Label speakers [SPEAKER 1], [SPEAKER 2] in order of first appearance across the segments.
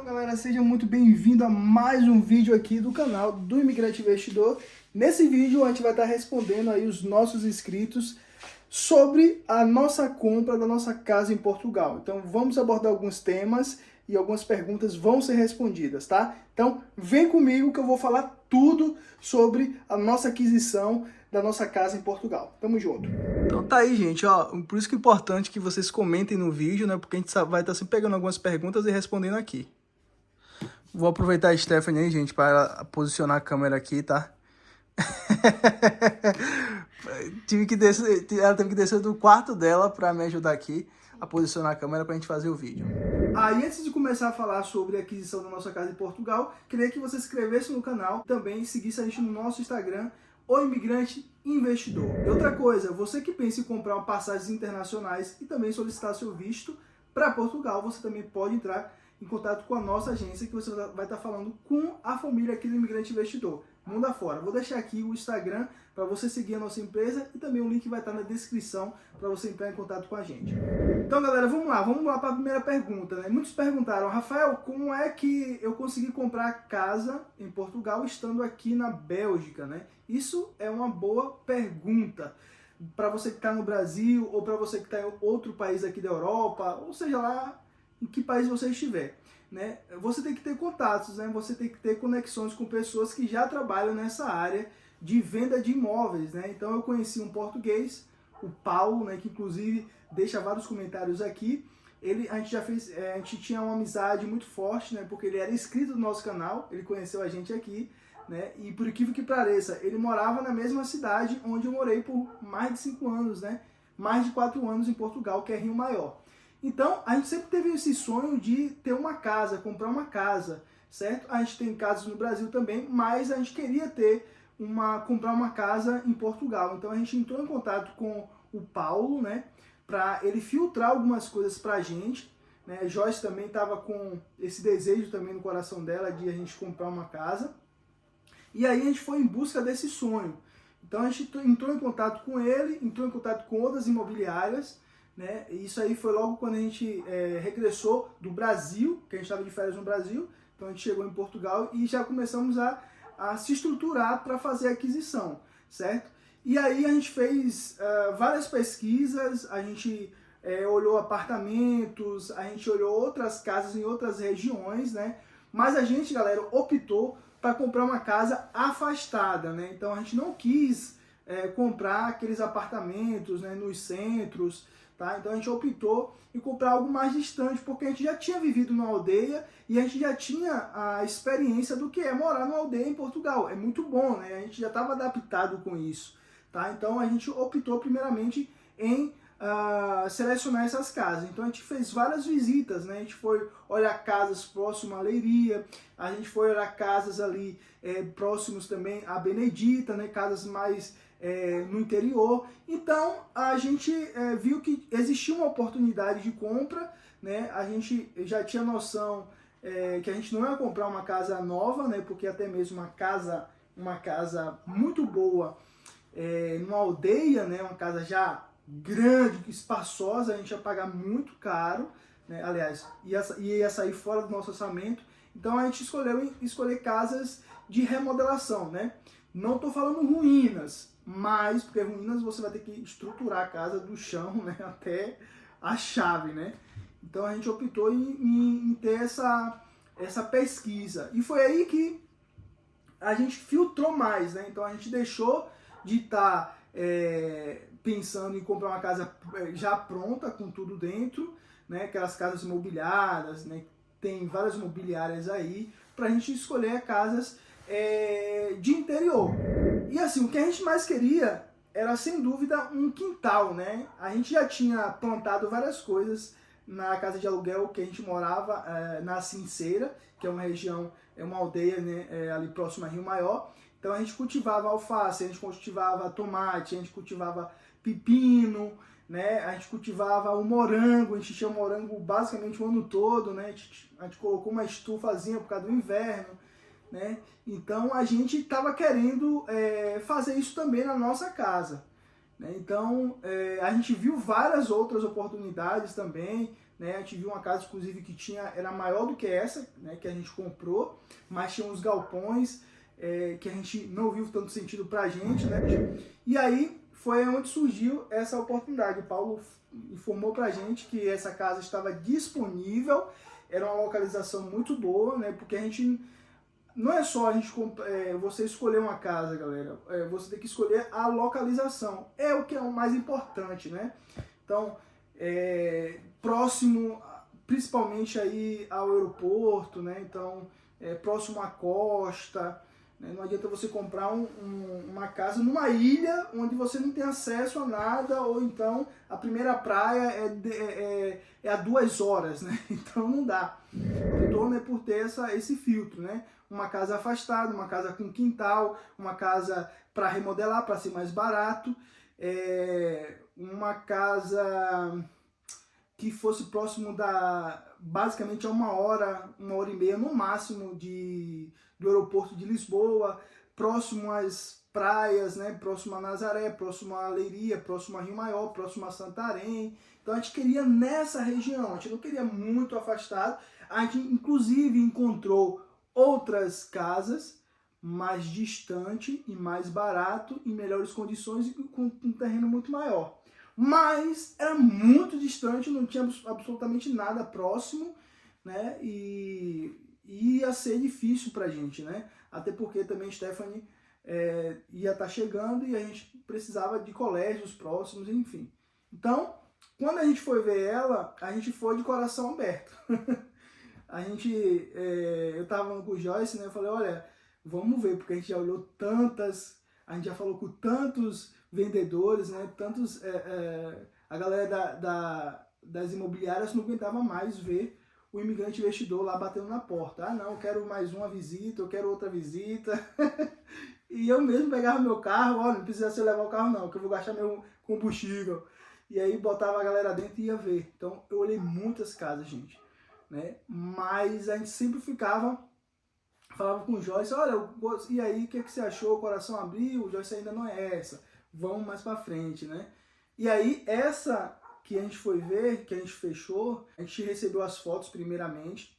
[SPEAKER 1] Então, galera, seja muito bem-vindo a mais um vídeo aqui do canal do Imigrante Investidor. Nesse vídeo a gente vai estar respondendo aí os nossos inscritos sobre a nossa compra da nossa casa em Portugal. Então vamos abordar alguns temas e algumas perguntas vão ser respondidas, tá? Então vem comigo que eu vou falar tudo sobre a nossa aquisição da nossa casa em Portugal. Tamo junto. Então tá aí, gente, ó, por isso que é importante que vocês comentem no vídeo, né? Porque a gente vai estar sempre pegando algumas perguntas e respondendo aqui. Vou aproveitar a Stephanie aí, gente, para posicionar a câmera aqui, tá? Ela teve que descer do quarto dela para me ajudar aqui a posicionar a câmera para a gente fazer o vídeo. Aí, antes de começar a falar sobre a aquisição da nossa casa em Portugal, queria que você se inscrevesse no canal, também seguisse a gente no nosso Instagram, O Imigrante Investidor. E outra coisa, você que pensa em comprar passagens internacionais e também solicitar seu visto para Portugal, você também pode entrar em contato com a nossa agência, que você vai estar falando com a família aqui do Imigrante Investidor, mundo afora. Vou deixar aqui o Instagram para você seguir a nossa empresa e também o link vai estar na descrição para você entrar em contato com a gente. Então, galera, vamos lá para a primeira pergunta, né? Muitos perguntaram, Rafael, como é que eu consegui comprar casa em Portugal estando aqui na Bélgica, né? Isso é uma boa pergunta para você que está no Brasil ou para você que está em outro país aqui da Europa, ou seja lá em que país você estiver, né? Você tem que ter contatos, né? Você tem que ter conexões com pessoas que já trabalham nessa área de venda de imóveis, né? Então eu conheci um português, o Paulo, né? Que inclusive deixa vários comentários aqui. A gente tinha uma amizade muito forte, né? Porque ele era inscrito no nosso canal, ele conheceu a gente aqui, né? E por incrível que pareça, ele morava na mesma cidade onde eu morei por mais de 5 anos, né? Mais de 4 anos em Portugal, que é Rio Maior. Então, a gente sempre teve esse sonho de ter uma casa, comprar uma casa, certo? A gente tem casas no Brasil também, mas a gente queria comprar uma casa em Portugal. Então, a gente entrou em contato com o Paulo, né? Para ele filtrar algumas coisas para a gente, né? Joyce também estava com esse desejo também no coração dela de a gente comprar uma casa. E aí a gente foi em busca desse sonho. Então, a gente entrou em contato com ele, entrou em contato com outras imobiliárias, né? Isso aí foi logo quando a gente regressou do Brasil, que a gente estava de férias no Brasil, então a gente chegou em Portugal e já começamos a se estruturar para fazer a aquisição, certo? E aí a gente fez várias pesquisas, a gente olhou apartamentos, a gente olhou outras casas em outras regiões, né? Mas a gente, galera, optou para comprar uma casa afastada, né? Então a gente não quis comprar aqueles apartamentos, né, nos centros. Tá? Então a gente optou em comprar algo mais distante, porque a gente já tinha vivido numa aldeia e a gente já tinha a experiência do que é morar numa aldeia em Portugal. É muito bom, né? A gente já estava adaptado com isso. Tá? Então a gente optou primeiramente em selecionar essas casas. Então a gente fez várias visitas, né? A gente foi olhar casas próximas à Leiria, a gente foi olhar casas ali próximos também à Benedita, né? Casas mais no interior. Então a gente viu que existia uma oportunidade de compra, né? A gente já tinha noção que a gente não ia comprar uma casa nova, né? Porque até mesmo uma casa muito boa numa aldeia, né? Uma casa já grande, espaçosa, a gente ia pagar muito caro, né? Aliás, ia sair fora do nosso orçamento. Então a gente escolher casas de remodelação, né? Não estou falando ruínas, mas porque ruínas você vai ter que estruturar a casa do chão, né, até a chave, né? Então a gente optou em ter essa pesquisa. E foi aí que a gente filtrou mais, né? Então a gente deixou de estar pensando em comprar uma casa já pronta, com tudo dentro, né? Aquelas casas imobiliadas, né? Tem várias imobiliárias aí, para a gente escolher casas de interior. E assim, o que a gente mais queria era, sem dúvida, um quintal, né? A gente já tinha plantado várias coisas na casa de aluguel que a gente morava, na Sinceira, que é uma região, uma aldeia, né, ali próxima a Rio Maior. Então a gente cultivava alface, a gente cultivava tomate, a gente cultivava pepino, né? A gente cultivava o morango, a gente tinha morango basicamente o ano todo, né? A gente colocou uma estufazinha por causa do inverno, né? Então a gente estava querendo fazer isso também na nossa casa, né? Então a gente viu várias outras oportunidades também, né? A gente viu uma casa, inclusive, que era maior do que essa, né, que a gente comprou, mas tinha uns galpões que a gente não viu tanto sentido pra gente, né? E aí foi onde surgiu essa oportunidade. O Paulo informou pra gente que essa casa estava disponível, era uma localização muito boa, né? Porque a gente não é só você escolher uma casa, galera. Você tem que escolher a localização. É o que é o mais importante, né? Então, próximo, principalmente aí ao aeroporto, né? Então, próximo à costa. Né? Não adianta você comprar uma casa numa ilha onde você não tem acesso a nada, ou então a primeira praia é a 2 horas, né? Então não dá. Então, por ter esse filtro, né? Uma casa afastada, uma casa com quintal, uma casa para remodelar, para ser mais barato, uma casa que fosse próximo basicamente a 1 hora e meia no máximo do aeroporto de Lisboa, próximo às praias, né? Próximo a Nazaré, próximo a Leiria, próximo a Rio Maior, próximo a Santarém. Então a gente queria nessa região, a gente não queria muito afastado. A gente inclusive encontrou outras casas mais distante e mais barato, em melhores condições e com um terreno muito maior. Mas era muito distante, não tinha absolutamente nada próximo, né? E ia ser difícil pra gente, né? Até porque também Stephanie ia estar chegando e a gente precisava de colégios próximos, enfim. Então, quando a gente foi ver ela, a gente foi de coração aberto. Eu tava com o Joyce, né? Eu falei, olha, vamos ver, porque a gente já olhou a gente já falou com tantos vendedores, né? A galera das imobiliárias não aguentava mais ver o imigrante investidor lá batendo na porta. Ah, não, eu quero mais uma visita, eu quero outra visita. E eu mesmo pegava meu carro, olha, não precisa você levar o carro não, que eu vou gastar meu combustível. E aí botava a galera dentro e ia ver. Então eu olhei muitas casas, gente, né? Mas a gente sempre falava com o Joyce, olha, e aí, o que você achou? O coração abriu? O Joyce ainda não é essa. Vamos mais pra frente, né? E aí, essa que a gente foi ver, que a gente fechou, a gente recebeu as fotos primeiramente,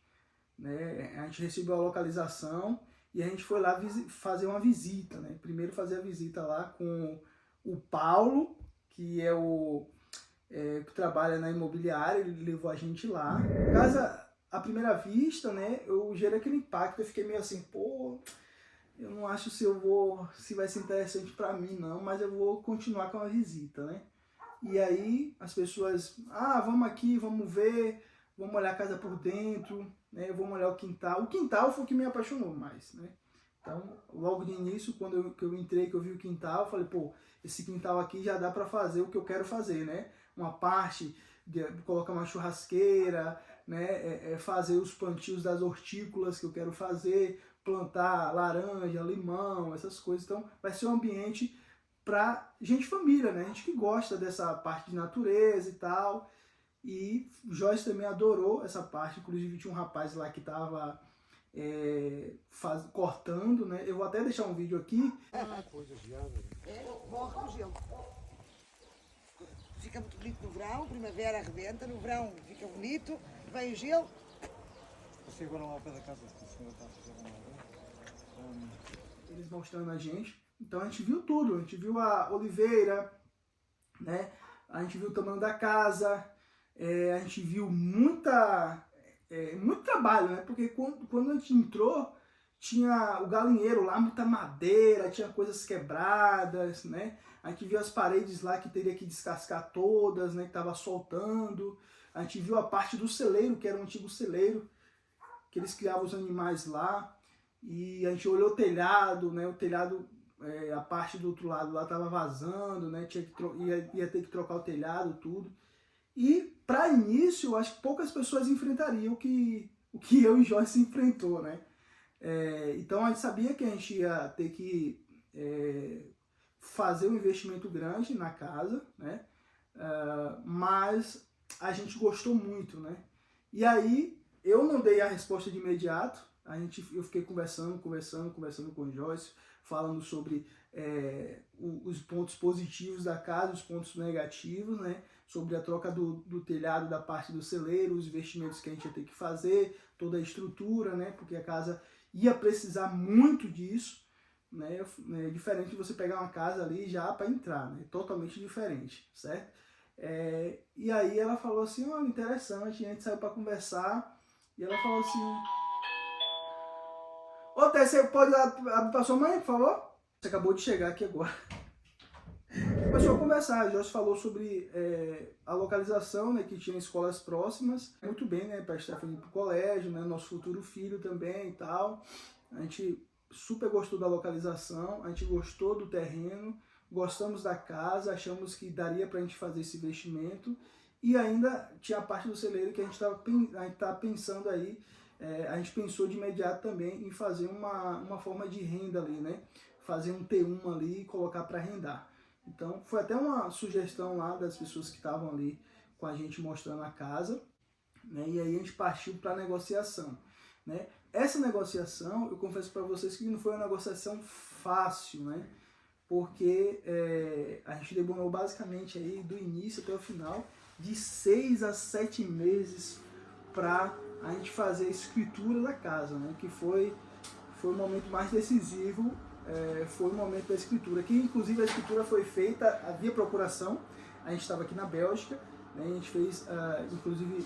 [SPEAKER 1] né? A gente recebeu a localização e a gente foi lá fazer uma visita, né? Primeiro fazer a visita lá com o Paulo, que é que trabalha na imobiliária, ele levou a gente lá. Casa, à primeira vista, né, eu gerei aquele impacto, eu fiquei meio assim, pô, eu não acho se vai ser interessante pra mim não, mas eu vou continuar com a visita, né. E aí as pessoas, vamos aqui, vamos ver, vamos olhar a casa por dentro, né, vamos olhar o quintal. O quintal foi o que me apaixonou mais, né. Então, logo de início, quando eu entrei, que eu vi o quintal, eu falei, pô, esse quintal aqui já dá pra fazer o que eu quero fazer, né. Uma parte de colocar uma churrasqueira, né, fazer os plantios das hortícolas que eu quero fazer, plantar laranja, limão, essas coisas. Então vai ser um ambiente para gente família, né, gente que gosta dessa parte de natureza e tal. E Joyce também adorou essa parte, inclusive tinha um rapaz lá que estava cortando, né. Eu vou até deixar um vídeo aqui.
[SPEAKER 2] Coisa gelada. Morre o gelo. Fica muito bonito no verão, primavera arrebenta, no verão fica bonito, vem o gelo.
[SPEAKER 3] Você agora lá ao pé da casa que o senhor está a fazer uma
[SPEAKER 1] Eles mostrando a gente. Então a gente viu tudo, a gente viu a oliveira, né? A gente viu o tamanho da casa, a gente viu muito trabalho, né? Porque quando a gente entrou, tinha o galinheiro lá, muita madeira, tinha coisas quebradas, né? A gente viu as paredes lá que teria que descascar todas, né? Que tava soltando. A gente viu a parte do celeiro, que era um antigo celeiro, que eles criavam os animais lá. E a gente olhou o telhado, né? O telhado, a parte do outro lado lá tava vazando, né? Ia ter que trocar o telhado, tudo. E para início, eu acho que poucas pessoas enfrentariam o que eu e Joyce enfrentou, né? Então a gente sabia que a gente ia ter que fazer um investimento grande na casa, né? Mas a gente gostou muito, né? E aí eu não dei a resposta de imediato. Eu fiquei conversando com o Joyce, falando sobre os pontos positivos da casa, os pontos negativos, né? sobre a troca do telhado da parte do celeiro, os investimentos que a gente ia ter que fazer, toda a estrutura, né? Porque a casa ia precisar muito disso, né? Diferente de você pegar uma casa ali já para entrar, né? Totalmente diferente, certo? E aí ela falou assim, olha, interessante, a gente saiu para conversar e ela falou assim, ô Té, você pode abrir para sua mãe, por favor? Você acabou de chegar aqui agora. Começou a conversar, a Joyce falou sobre a localização, né, que tinha escolas próximas, muito bem, né, para a Stephanie ir pro colégio, né, nosso futuro filho também e tal. A gente super gostou da localização, a gente gostou do terreno, gostamos da casa, achamos que daria para a gente fazer esse investimento e ainda tinha a parte do celeiro que a gente tá pensando aí, a gente pensou de imediato também em fazer uma forma de renda ali, né, fazer um T1 ali e colocar para arrendar. Então, foi até uma sugestão lá das pessoas que estavam ali com a gente mostrando a casa, né? E aí a gente partiu para a negociação, né? Essa negociação, eu confesso para vocês que não foi uma negociação fácil, né? Porque a gente demorou basicamente aí do início até o final de 6 a 7 meses para a gente fazer a escritura da casa, né? Que foi o momento mais decisivo. Foi o momento da escritura, que inclusive a escritura foi feita, havia procuração, a gente estava aqui na Bélgica, né, a gente fez, inclusive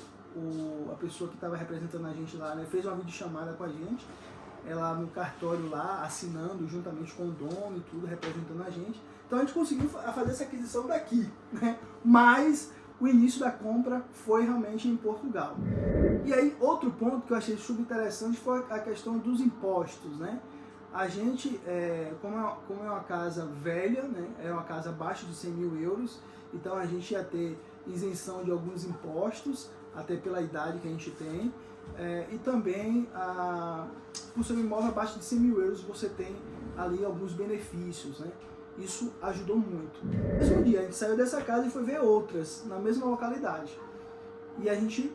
[SPEAKER 1] a pessoa que estava representando a gente lá, né, fez uma videochamada com a gente, ela no cartório lá, assinando juntamente com o dono e tudo, representando a gente. Então a gente conseguiu fazer essa aquisição daqui, né, mas o início da compra foi realmente em Portugal. E aí outro ponto que eu achei super interessante foi a questão dos impostos, né. A gente, como é uma casa velha, né, é uma casa abaixo de 100 mil euros, então a gente ia ter isenção de alguns impostos, até pela idade que a gente tem, e também, por ser um imóvel abaixo de 100 mil euros, você tem ali alguns benefícios, né? Isso ajudou muito. Mas um dia a gente saiu dessa casa e foi ver outras, na mesma localidade. E a gente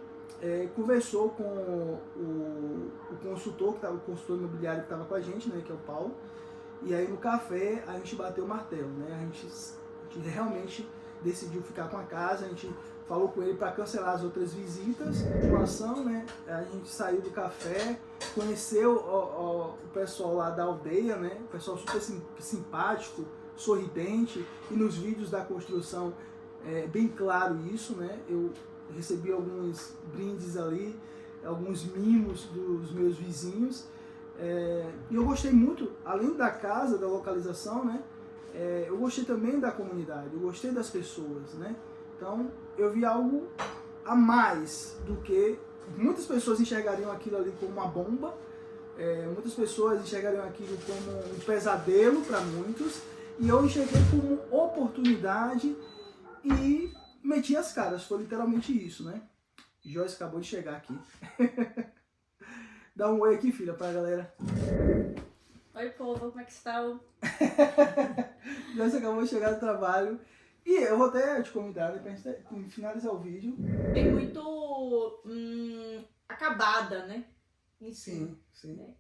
[SPEAKER 1] conversou com o consultor, o consultor imobiliário que estava com a gente, né, que é o Paulo, e aí no café a gente bateu o martelo, né, a gente realmente decidiu ficar com a casa, a gente falou com ele para cancelar as outras visitas, continuação, né, a gente saiu do café, conheceu o pessoal lá da aldeia, né, o pessoal super simpático, sorridente, e nos vídeos da construção bem claro isso, né, eu recebi alguns brindes ali, alguns mimos dos meus vizinhos, e eu gostei muito, além da casa, da localização, né, eu gostei também da comunidade, eu gostei das pessoas, né, então eu vi algo a mais do que muitas pessoas enxergariam aquilo ali como uma bomba, muitas pessoas enxergariam aquilo como um pesadelo para muitos, e eu enxerguei como oportunidade e meti as caras, foi literalmente isso, né? Joyce acabou de chegar aqui. Dá um oi aqui, filha, pra galera.
[SPEAKER 4] Oi, povo, como é que estão?
[SPEAKER 1] Joyce acabou de chegar do trabalho. E eu vou até te convidar, né, pra gente finalizar o vídeo.
[SPEAKER 4] Tem muito acabada, né? Em si,
[SPEAKER 1] Sim.
[SPEAKER 4] né?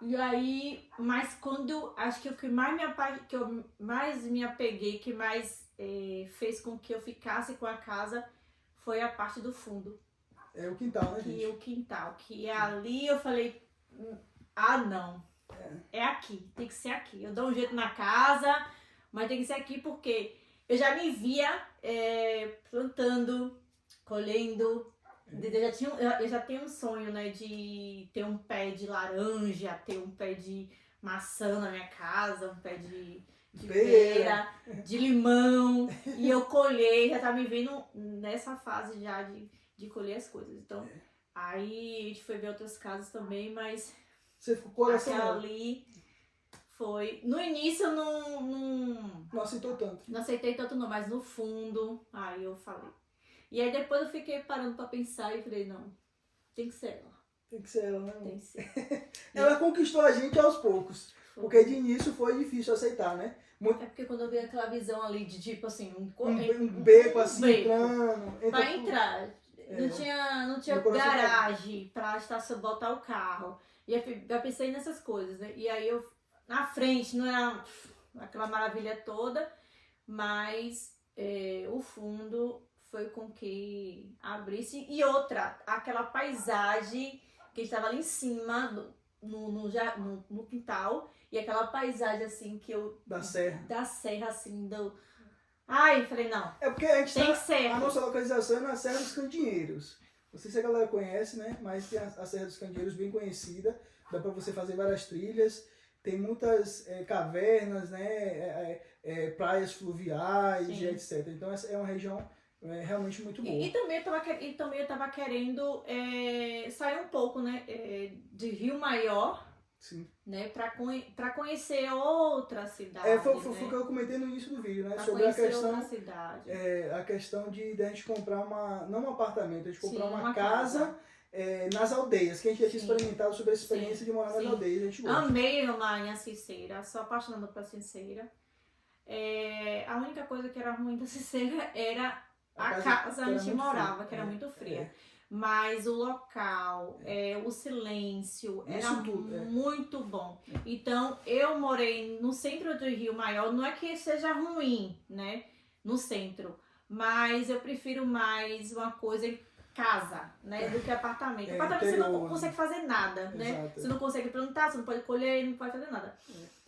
[SPEAKER 4] E aí, mas quando, acho que o que mais me apeguei, que mais fez com que eu ficasse com a casa, foi a parte do fundo.
[SPEAKER 1] É o quintal, né, gente?
[SPEAKER 4] Que o quintal, que ali eu falei, não, é aqui, tem que ser aqui. Eu dou um jeito na casa, mas tem que ser aqui porque eu já me via plantando, colhendo. Eu já tenho um sonho, né, de ter um pé de laranja, ter um pé de maçã na minha casa, um pé de pera, de limão. E eu colhei, já tá me vendo nessa fase já de colher as coisas. Então, aí a gente foi ver outras casas também, mas
[SPEAKER 1] você ficou
[SPEAKER 4] aquela ali foi... No início eu
[SPEAKER 1] não aceitou tanto.
[SPEAKER 4] Não aceitei tanto não, mas no fundo, aí eu falei. E aí depois eu fiquei parando pra pensar e falei, não, tem que ser ela.
[SPEAKER 1] Tem que ser ela, né?
[SPEAKER 4] Tem que ser.
[SPEAKER 1] Ela conquistou a gente aos poucos. Porque de início foi difícil aceitar, né?
[SPEAKER 4] É porque quando eu vi aquela visão ali de tipo assim,
[SPEAKER 1] um beco assim,
[SPEAKER 4] beco,
[SPEAKER 1] entrando.
[SPEAKER 4] Pra entrar. Não tinha garagem pra botar o carro. E eu pensei nessas coisas, né? E aí eu, na frente, não era aquela maravilha toda, mas o fundo foi com que abrisse. E outra, aquela paisagem que estava ali em cima, no quintal, e aquela paisagem assim que eu...
[SPEAKER 1] Da serra.
[SPEAKER 4] Da serra, assim, Ai, falei, não.
[SPEAKER 1] É porque a gente
[SPEAKER 4] Tem que ser.
[SPEAKER 1] a nossa localização é na Serra dos Candeeiros. Não sei se a galera conhece, né? Mas tem a Serra dos Candeeiros bem conhecida. Dá para você fazer várias trilhas. Tem muitas cavernas, né? Praias fluviais e etc. Então essa é uma região realmente muito boa.
[SPEAKER 4] E também eu tava querendo sair um pouco, né? De Rio Maior.
[SPEAKER 1] Sim.
[SPEAKER 4] Né, pra conhecer outra cidade.
[SPEAKER 1] Foi
[SPEAKER 4] né?
[SPEAKER 1] o que eu comentei no início do vídeo, né?
[SPEAKER 4] Pra
[SPEAKER 1] Sobre a
[SPEAKER 4] conhecer outra cidade.
[SPEAKER 1] a questão de a gente comprar não um apartamento, a gente comprar
[SPEAKER 4] Sim,
[SPEAKER 1] uma casa nas aldeias, que a gente já tinha experimentado sobre a experiência de morar nas aldeias. A gente gosta.
[SPEAKER 4] Amei lá em Cícera, sou apaixonada pela Cícera. A única coisa que era ruim da Cícera era a casa onde a gente morava, que era muito fria. Mas o local, o silêncio, era muito bom. Então, eu morei no centro do Rio Maior, não é que seja ruim, né, no centro, mas eu prefiro mais uma coisa em casa, né, do que apartamento. Apartamento você não consegue fazer nada, né,
[SPEAKER 1] Exato.
[SPEAKER 4] você não consegue plantar, você não pode colher, não pode fazer nada.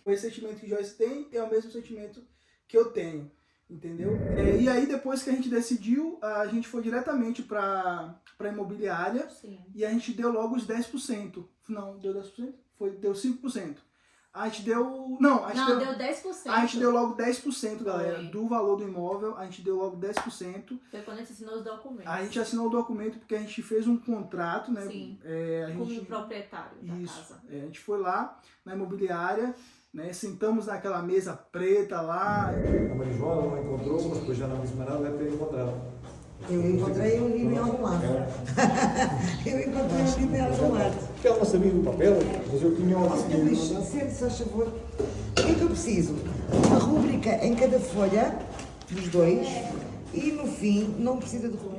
[SPEAKER 1] Esse sentimento que Joyce tem é o mesmo sentimento que eu tenho. Entendeu? E aí depois que a gente decidiu, a gente foi diretamente para imobiliária.
[SPEAKER 4] Sim.
[SPEAKER 1] E a gente deu logo os 10%. Não, deu 10%? Deu 5%. A gente deu... Não,
[SPEAKER 4] deu 10%.
[SPEAKER 1] A gente deu logo 10%, galera,
[SPEAKER 4] Foi.
[SPEAKER 1] do valor do imóvel. A gente deu logo 10%.
[SPEAKER 4] Foi quando a gente assinou os documentos.
[SPEAKER 1] A gente assinou o documento porque a gente fez um contrato, né?
[SPEAKER 4] Sim,
[SPEAKER 1] como
[SPEAKER 4] o proprietário da casa.
[SPEAKER 1] A gente foi lá na imobiliária, né? Sentamos naquela mesa preta lá.
[SPEAKER 3] A Marijola não encontrou, mas depois já não disse mais nada, deve ter encontrado.
[SPEAKER 2] Eu encontrei um livro em algum lado. Eu encontrei um livro em algum lado.
[SPEAKER 3] Porque ela não sabia do papel, mas eu tinha o
[SPEAKER 2] Luís, sente-se, a favor. O que é que eu preciso? Uma rúbrica em cada folha, dos dois, e no fim não precisa de rúbrica.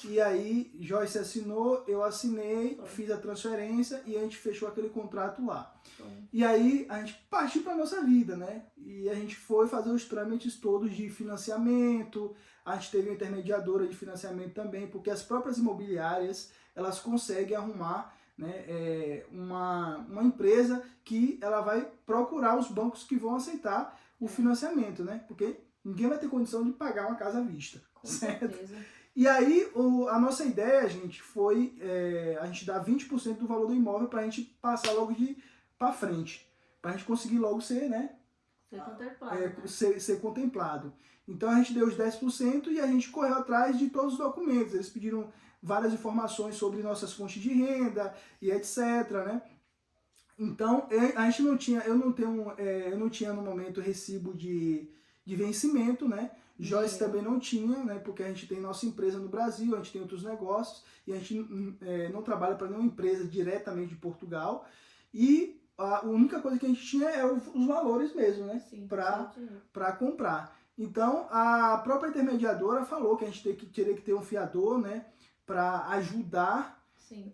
[SPEAKER 1] E aí, Joyce assinou, eu assinei, fiz a transferência e a gente fechou aquele contrato lá. E aí, a gente partiu para nossa vida, né? E a gente foi fazer os trâmites todos de financiamento, a gente teve uma intermediadora de financiamento também, porque as próprias imobiliárias, elas conseguem arrumar, né, uma empresa que ela vai procurar os bancos que vão aceitar o financiamento, né? Porque ninguém vai ter condição de pagar uma casa à vista.
[SPEAKER 4] Com
[SPEAKER 1] certo?
[SPEAKER 4] certeza.
[SPEAKER 1] E aí, a nossa ideia, gente, foi a gente dar 20% do valor do imóvel para a gente passar logo para frente. Para a gente conseguir logo ser, né?
[SPEAKER 4] Ser contemplado. Né?
[SPEAKER 1] Ser contemplado. Então a gente deu os 10% e a gente correu atrás de todos os documentos. Eles pediram várias informações sobre nossas fontes de renda e etc, né? Então, a gente não tinha, eu não tinha no momento recibo de vencimento, né? Joyce também não tinha, né? Porque a gente tem nossa empresa no Brasil, a gente tem outros negócios e a gente não trabalha para nenhuma empresa diretamente de Portugal. E a única coisa que a gente tinha é os valores mesmo, né? Para comprar. Então, a própria intermediadora falou que a gente teria que ter um fiador, né? Para ajudar,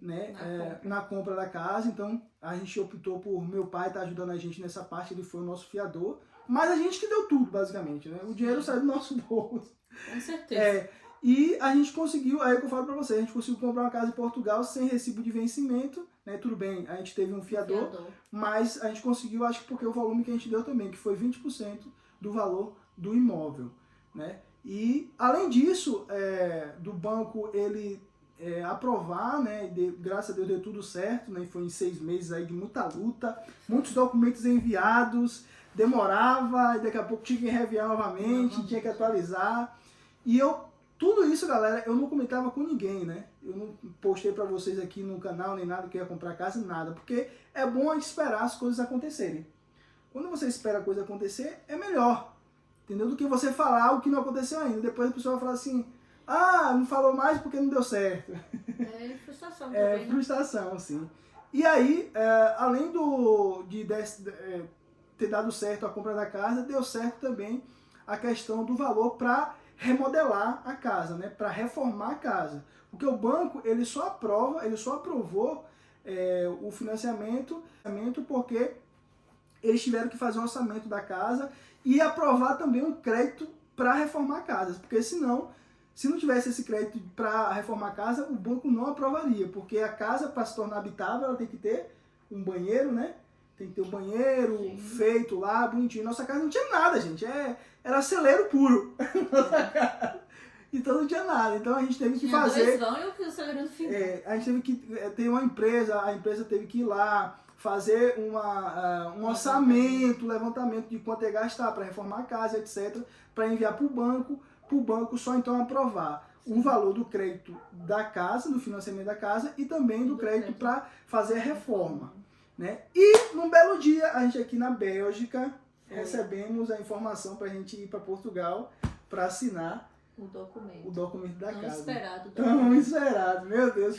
[SPEAKER 1] né, na compra da casa. Então, a gente optou por meu pai estar ajudando a gente nessa parte, ele foi o nosso fiador. Mas a gente que deu tudo, basicamente, né? O dinheiro saiu do nosso bolso.
[SPEAKER 4] Com certeza.
[SPEAKER 1] E a gente conseguiu, aí que eu falo pra você, a gente conseguiu comprar uma casa em Portugal sem recibo de vencimento, né? Tudo bem, a gente teve um fiador, mas a gente conseguiu, acho que porque o volume que a gente deu também, que foi 20% do valor do imóvel, né? E, além disso, do banco ele aprovar, né? Graças a Deus deu tudo certo, né? Foi em 6 meses aí de muita luta, muitos documentos enviados, demorava, e daqui a pouco tinha que enviar novamente, tinha que atualizar. E tudo isso, galera, eu não comentava com ninguém, né? Eu não postei pra vocês aqui no canal, nem nada que eu ia comprar casa, nada. Porque é bom a gente esperar as coisas acontecerem. Quando você espera a coisa acontecer, é melhor. Entendeu? Do que você falar o que não aconteceu ainda. Depois a pessoa vai falar assim, não falou mais porque não deu certo.
[SPEAKER 4] Frustração também,
[SPEAKER 1] frustração, sim. E aí, além de ter dado certo a compra da casa, deu certo também a questão do valor para remodelar a casa, né? Para reformar a casa. Porque o banco ele só aprovou o financiamento porque eles tiveram que fazer um orçamento da casa e aprovar também um crédito para reformar casas, porque senão Se não tivesse esse crédito para reformar a casa, o banco não aprovaria, porque a casa, para se tornar habitável, ela tem que ter um banheiro, né? Tem que ter um banheiro feito lá, bonitinho. Nossa casa não tinha nada, gente. Era celeiro puro. Nossa casa. Então não tinha nada. Então a gente teve que fazer...
[SPEAKER 4] Dois vão e o celeiro no final.
[SPEAKER 1] a gente teve que ter uma empresa, a empresa teve que ir lá, fazer um orçamento, levantamento de quanto ia gastar para reformar a casa, etc., para enviar para o banco só então aprovar o valor do crédito da casa, do financiamento da casa e também do crédito para fazer a reforma. Né? E num belo dia, a gente aqui na Bélgica, recebemos a informação para a gente ir para Portugal para assinar
[SPEAKER 4] o documento
[SPEAKER 1] da casa.
[SPEAKER 4] Esperado.
[SPEAKER 1] Tão esperado. Meu Deus,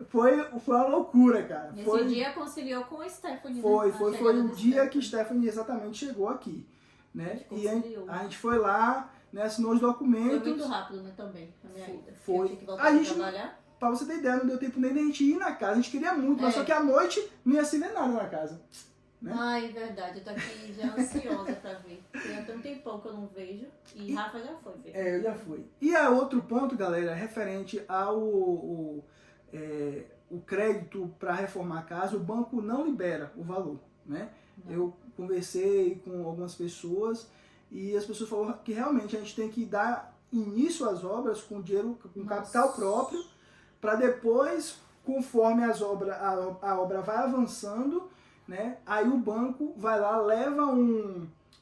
[SPEAKER 1] foi uma loucura, cara.
[SPEAKER 4] Nesse dia conciliou com a Stephanie.
[SPEAKER 1] Foi o dia que Stephanie exatamente chegou aqui. Né? E a gente foi lá, né, assinou os documentos.
[SPEAKER 4] Foi muito rápido, né, também, a minha ida.
[SPEAKER 1] Foi.
[SPEAKER 4] Eu tinha que voltar a trabalhar.
[SPEAKER 1] Pra você ter ideia, não deu tempo nem de a gente ir na casa. A gente queria muito, mas só que à noite não ia se ver nada na casa. Né?
[SPEAKER 4] Ai, verdade. Eu tô aqui já ansiosa pra ver. Tem um tempão que eu não vejo. E Rafa já foi ver.
[SPEAKER 1] Eu já fui. E a outro ponto, galera, referente ao o crédito para reformar a casa, o banco não libera o valor. Né? Eu conversei com algumas pessoas e as pessoas falaram que realmente a gente tem que dar início às obras com dinheiro, com capital próprio, para depois, conforme a obra vai avançando, né, aí o banco vai lá, leva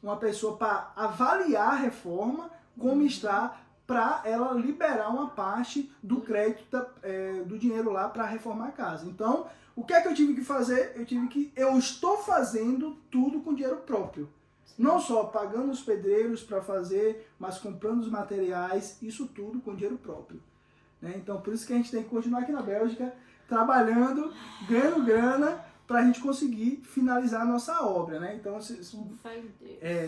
[SPEAKER 1] uma pessoa para avaliar a reforma, como está, para ela liberar uma parte do crédito, do dinheiro lá para reformar a casa. Então, o que é que eu tive que fazer? Eu estou fazendo tudo com dinheiro próprio. Sim. Não só pagando os pedreiros para fazer, mas comprando os materiais, isso tudo com dinheiro próprio. Né? Então, por isso que a gente tem que continuar aqui na Bélgica, trabalhando, ganhando grana, para a gente conseguir finalizar a nossa obra. Né? Então,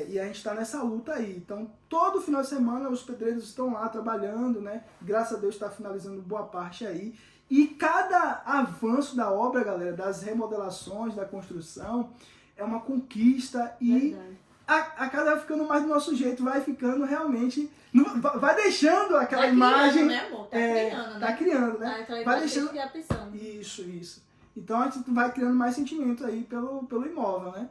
[SPEAKER 1] e a gente está nessa luta aí. Então, todo final de semana os pedreiros estão lá trabalhando, né? Graças a Deus está finalizando boa parte aí. E cada avanço da obra, galera, das remodelações, da construção, é uma conquista e a casa vai ficando mais do nosso jeito, vai ficando realmente, vai deixando aquela imagem...
[SPEAKER 4] Né, amor? Criando, né?
[SPEAKER 1] Tá criando, né?
[SPEAKER 4] Aquela
[SPEAKER 1] vai
[SPEAKER 4] deixando...
[SPEAKER 1] Isso. Então a gente vai criando mais sentimento aí pelo imóvel, né?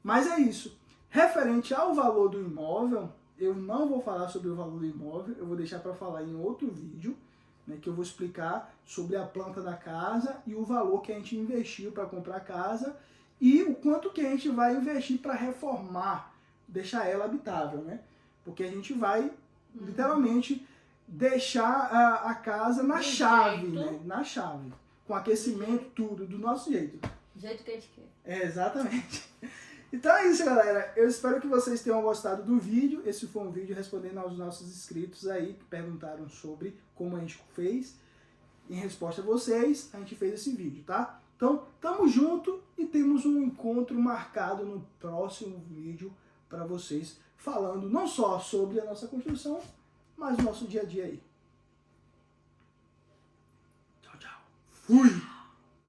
[SPEAKER 1] Mas é isso. Referente ao valor do imóvel, eu não vou falar sobre o valor do imóvel, eu vou deixar para falar em outro vídeo, né, que eu vou explicar sobre a planta da casa e o valor que a gente investiu para comprar a casa e o quanto que a gente vai investir para reformar, deixar ela habitável, né? Porque a gente vai literalmente deixar a casa na chave, né? Na chave, com aquecimento, tudo, do nosso jeito.
[SPEAKER 4] Do jeito que a gente quer.
[SPEAKER 1] Exatamente. Então é isso, galera. Eu espero que vocês tenham gostado do vídeo. Esse foi um vídeo respondendo aos nossos inscritos aí, que perguntaram sobre como a gente fez. Em resposta a vocês, a gente fez esse vídeo, tá? Então, tamo junto e temos um encontro marcado no próximo vídeo para vocês, falando não só sobre a nossa construção, mas o nosso dia a dia aí. Tchau, tchau. Fui!